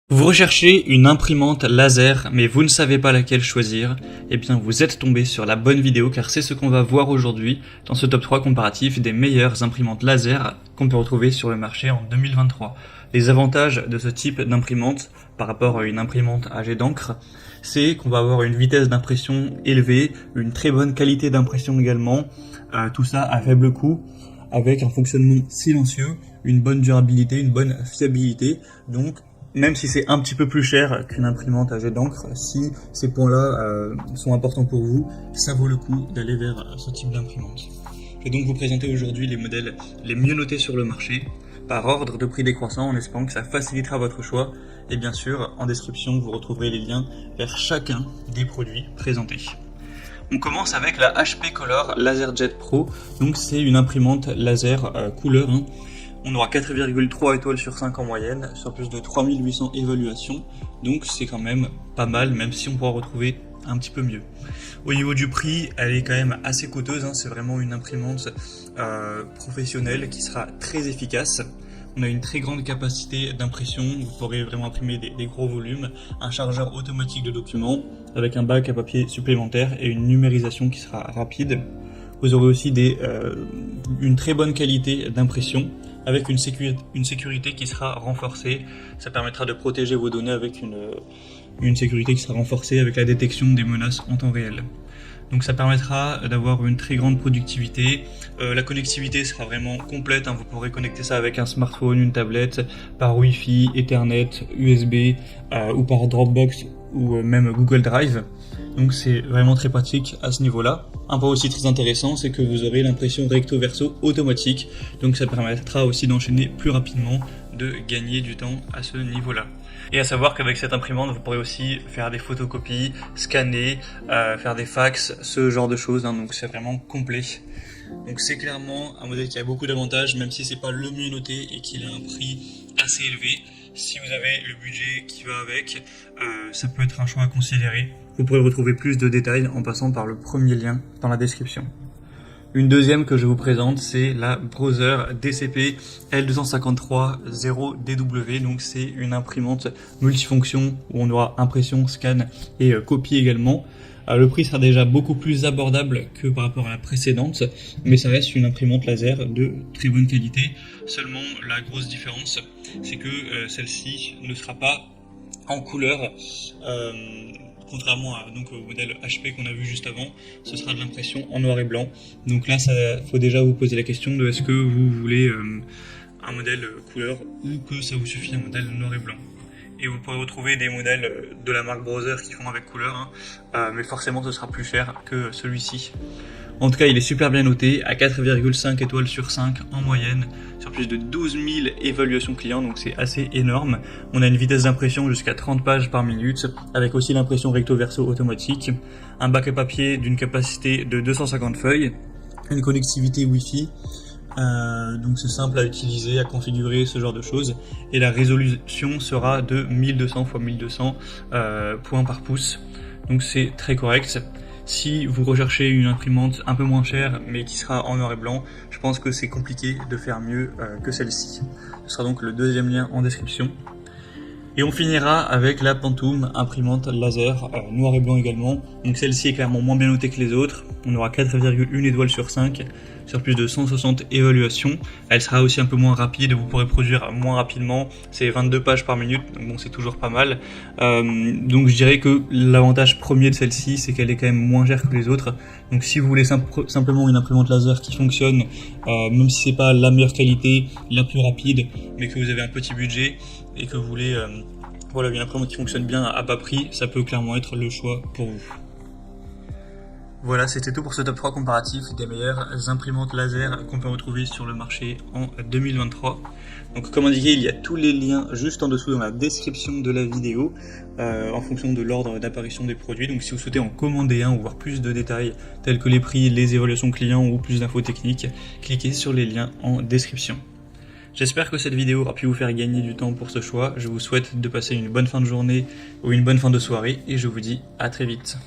Vous recherchez une imprimante laser, mais vous ne savez pas laquelle choisir, eh bien vous êtes tombé sur la bonne vidéo car c'est ce qu'on va voir aujourd'hui dans ce top 3 comparatif des meilleures imprimantes laser qu'on peut retrouver sur le marché en 2023. Les avantages de ce type d'imprimante par rapport à une imprimante à jet d'encre, c'est qu'on va avoir une vitesse d'impression élevée, une très bonne qualité d'impression également, tout ça à faible coût, avec un fonctionnement silencieux, une bonne durabilité, une bonne fiabilité, donc même si c'est un petit peu plus cher qu'une imprimante à jet d'encre, si ces points-là sont importants pour vous, ça vaut le coup d'aller vers ce type d'imprimante. Je vais donc vous présenter aujourd'hui les modèles les mieux notés sur le marché, par ordre de prix décroissant, en espérant que ça facilitera votre choix. Et bien sûr, en description, vous retrouverez les liens vers chacun des produits présentés. On commence avec la HP Color LaserJet Pro, donc c'est une imprimante laser couleur. On aura 4,3 étoiles sur 5 en moyenne, sur plus de 3800 évaluations, donc c'est quand même pas mal, même si on pourra retrouver un petit peu mieux. Au niveau du prix, elle est quand même assez coûteuse, c'est vraiment une imprimante professionnelle qui sera très efficace. On a une très grande capacité d'impression, vous pourrez vraiment imprimer des gros volumes, un chargeur automatique de documents avec un bac à papier supplémentaire et une numérisation qui sera rapide. Vous aurez aussi une très bonne qualité d'impression avec une sécurité qui sera renforcée. Ça permettra de protéger vos données avec une sécurité qui sera renforcée avec la détection des menaces en temps réel. Donc ça permettra d'avoir une très grande productivité. La connectivité sera vraiment complète, vous pourrez connecter ça avec un smartphone, une tablette, par Wi-Fi, Ethernet, USB ou par Dropbox ou même Google Drive. Donc c'est vraiment très pratique à ce niveau-là. Un point aussi très intéressant, c'est que vous aurez l'impression recto-verso automatique, donc ça permettra aussi d'enchaîner plus rapidement, de gagner du temps à ce niveau-là. Et à savoir qu'avec cette imprimante, vous pourrez aussi faire des photocopies, scanner, faire des fax, ce genre de choses, donc c'est vraiment complet. Donc c'est clairement un modèle qui a beaucoup d'avantages, même si c'est pas le mieux noté et qu'il a un prix assez élevé. Si vous avez le budget qui va avec, ça peut être un choix à considérer. Vous pourrez retrouver plus de détails en passant par le premier lien dans la description. Une deuxième que je vous présente, c'est la Brother DCP L253-0DW. Donc c'est une imprimante multifonction où on aura impression, scan et copie également. Le prix sera déjà beaucoup plus abordable que par rapport à la précédente, mais ça reste une imprimante laser de très bonne qualité. Seulement la grosse différence, c'est que celle-ci ne sera pas en couleur. Contrairement au modèle HP qu'on a vu juste avant, ce sera de l'impression en noir et blanc. Donc là, il faut déjà vous poser la question de est-ce que vous voulez un modèle couleur ou que ça vous suffit un modèle noir et blanc. Et vous pourrez retrouver des modèles de la marque Brother qui font avec couleur, mais forcément ce sera plus cher que celui-ci. En tout cas, il est super bien noté, à 4,5 étoiles sur 5 en moyenne, sur plus de 12 000 évaluations clients, donc c'est assez énorme. On a une vitesse d'impression jusqu'à 30 pages par minute, avec aussi l'impression recto-verso automatique, un bac à papier d'une capacité de 250 feuilles, une connectivité Wi-Fi, donc c'est simple à utiliser, à configurer, ce genre de choses, et la résolution sera de 1200 x 1200 points par pouce, donc c'est très correct. Si vous recherchez une imprimante un peu moins chère mais qui sera en noir et blanc, je pense que c'est compliqué de faire mieux que celle-ci. Ce sera donc le deuxième lien en description. Et on finira avec la Phantom imprimante laser noir et blanc également. Donc celle-ci est clairement moins bien notée que les autres. On aura 4,1 étoiles sur 5 sur plus de 160 évaluations. Elle sera aussi un peu moins rapide, vous pourrez produire moins rapidement. C'est 22 pages par minute, donc bon, c'est toujours pas mal. Donc je dirais que l'avantage premier de celle-ci, c'est qu'elle est quand même moins chère que les autres. Donc si vous voulez simplement une imprimante laser qui fonctionne, même si c'est pas la meilleure qualité, la plus rapide, mais que vous avez un petit budget et que vous voulez une imprimante qui fonctionne bien à bas prix, ça peut clairement être le choix pour vous. Voilà, c'était tout pour ce top 3 comparatif des meilleures imprimantes laser qu'on peut retrouver sur le marché en 2023. Donc comme indiqué, il y a tous les liens juste en dessous dans la description de la vidéo en fonction de l'ordre d'apparition des produits. Donc si vous souhaitez en commander un ou voir plus de détails tels que les prix, les évaluations clients ou plus d'infos techniques, cliquez sur les liens en description. J'espère que cette vidéo aura pu vous faire gagner du temps pour ce choix. Je vous souhaite de passer une bonne fin de journée ou une bonne fin de soirée et je vous dis à très vite.